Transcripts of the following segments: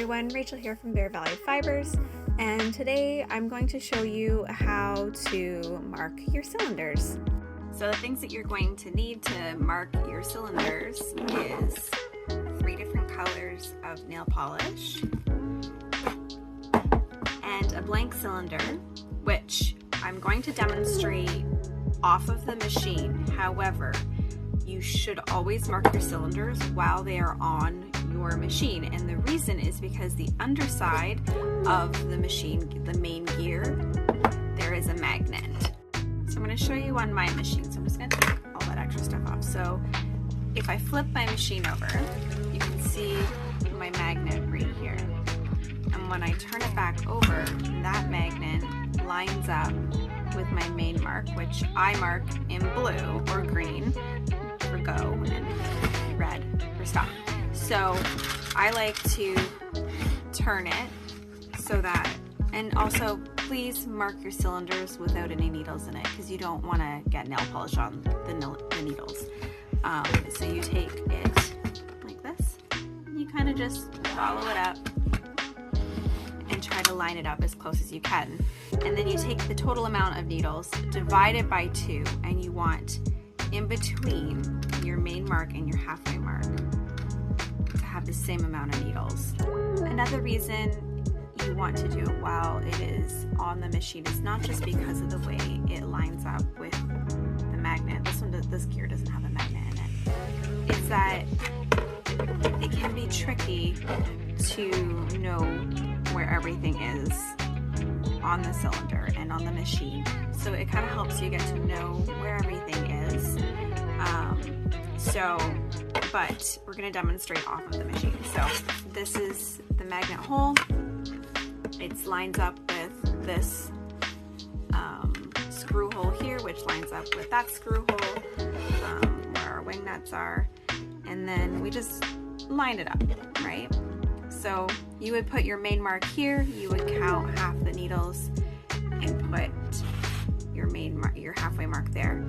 everyone, Rachel here from Bear Valley Fibres, and today I'm going to show you how to mark your cylinders. So the things that you're going to need to mark your cylinders is 3 different colors of nail polish and a blank cylinder, which I'm going to demonstrate off of the machine. However, you should always mark your cylinders while they are on your machine, and the reason is because the underside of the machine, the main gear, there is a magnet. So I'm going to show you on my machine, so I'm just going to take all that extra stuff off. So if I flip my machine over, you can see my magnet right here, and when I turn it back over, that magnet lines up with my main mark, which I mark in blue or green for go and red for stop. So I like to turn it so that, and also please mark your cylinders without any needles in it, because you don't want to get nail polish on the needles. So you take it like this, you kind of just follow it up and try to line it up as close as you can. And then you take the total amount of needles, divide it by 2, and you want in between your main mark and your halfway mark to have the same amount of needles. Another reason you want to do it while it is on the machine is not just because of the way it lines up with the magnet. This gear doesn't have a magnet in it. It's that it can be tricky to know where everything is on the cylinder and on the machine. So it kind of helps you get to know where everything is. But we're going to demonstrate off of the machine. So this is the magnet hole. It lines up with this screw hole here, which lines up with that screw hole where our wing nuts are. And then we just line it up, right? So you would put your main mark here, you would count half the needles and put your halfway mark there.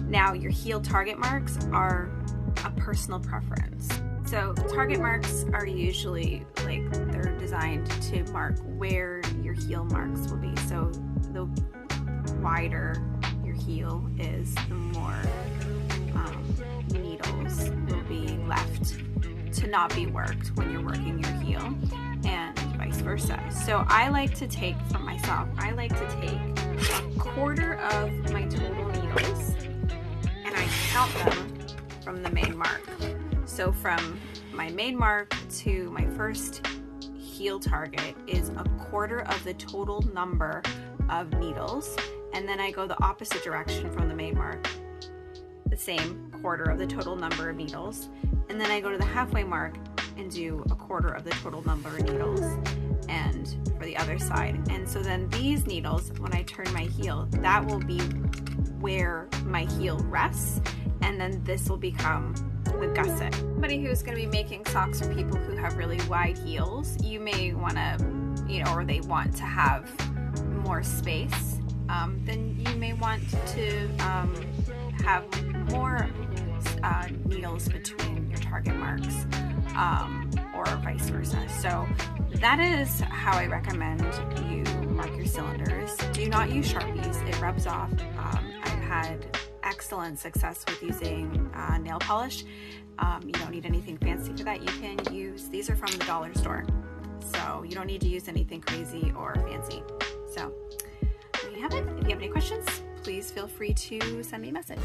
Now your heel target marks are a personal preference. So target marks are usually they're designed to mark where your heel marks will be. So the wider your heel is, the more needles will be left to not be worked when you're working your heel, and vice versa. So I like to take, for myself, I like to take a quarter of my total needles and I count them from the main mark. So from my main mark to my first heel target is a quarter of the total number of needles, and then I go the opposite direction from the main mark, the same quarter of the total number of needles, and then I go to the halfway mark and do a quarter of the total number of needles, and for the other side. And so then these needles, when I turn my heel, that will be where my heel rests, and then this will become the gusset. Somebody who's going to be making socks for people who have really wide heels, you may want to, or they want to have more space, then you may want to have more needles between your target marks, or vice versa. So that is how I recommend you mark your cylinders. Do not use Sharpies, it rubs off. I've had excellent success with using nail polish. You don't need anything fancy for that. You can use, these are from the dollar store, so you don't need to use anything crazy or fancy. So there you have it. If you have any questions, please feel free to send me a message.